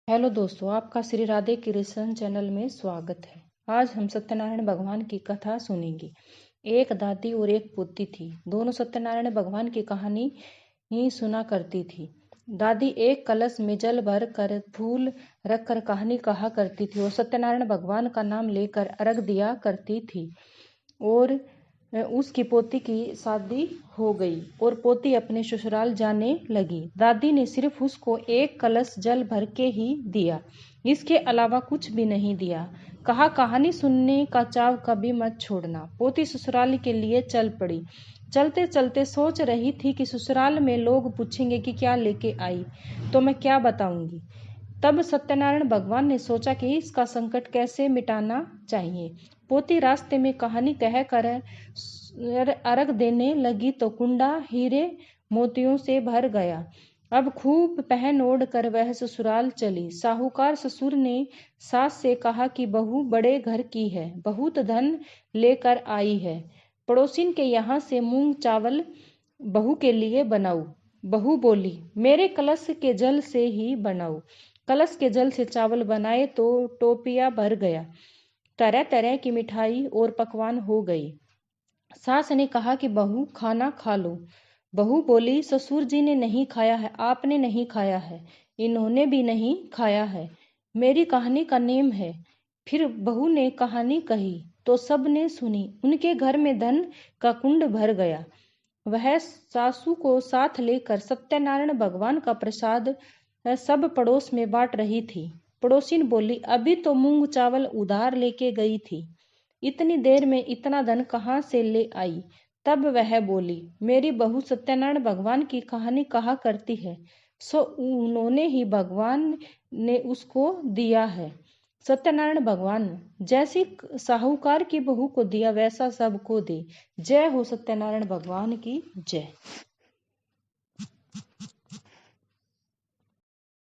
Hello दोस्तों, आपका Shri Radhe Krishna channel में स्वागत है। आज हम सत्यनारायण भगवान की कथा सुनेंगे। एक दादी और एक पोती थी। दोनों सत्यनारायण भगवान की कहानी ही सुना करती थी। दादी एक कलश में जल भर कर फूल रखकर कहानी कहा करती थी और सत्यनारायण भगवान का नाम लेकर अर्घ दिया करती थी। और उसकी पोती की शादी हो गई और पोती अपने ससुराल जाने लगी। दादी ने सिर्फ उसको एक कलश जल भर के ही दिया, इसके अलावा कुछ भी नहीं दिया। कहा, कहानी सुनने का चाव कभी मत छोड़ना। पोती ससुराल के लिए चल पड़ी। चलते चलते सोच रही थी कि ससुराल में लोग पूछेंगे कि क्या लेके आई, तो मैं क्या बताऊंगी। तब सत्यनारायण भगवान ने सोचा कि इसका संकट कैसे मिटाना चाहिए। पोती रास्ते में कहानी कहकर अर्घ देने लगी तो कुंडा हीरे मोतियों से भर गया। अब खूब पहन ओढ़ कर वह ससुराल चली। साहूकार ससुर ने सास से कहा कि बहू बड़े घर की है, बहुत धन लेकर आई है। पड़ोसिन के यहाँ से मूंग चावल बहू के लिए बनाऊ। बहू बोली, मेरे कलश के जल से ही बनाऊ। कलश के जल से चावल बनाए तो टोपिया भर गया। तरह तरह की मिठाई और पकवान हो गई। सास ने कहा कि बहू खाना खा लो। बहू बोली, ससुर जी ने नहीं खाया है, आपने नहीं खाया है, इन्होंने भी नहीं खाया है, मेरी कहानी का नेम है। फिर बहू ने कहानी कही तो सब ने सुनी। उनके घर में धन का कुंड भर गया। वह सासू को साथ लेकर सत्यनारायण भगवान का प्रसाद सब पड़ोस में बांट रही थी। पड़ोसिन बोली, अभी तो मूंग चावल उधार लेके गई थी, इतनी देर में इतना धन कहाँ से ले आई। तब वह बोली, मेरी बहू सत्यनारायण भगवान की कहानी कहा करती है, सो उन्होंने ही भगवान ने उसको दिया है। सत्यनारायण भगवान जैसी साहूकार की बहू को दिया वैसा सबको दे। जय हो सत्यनारायण भगवान की जय।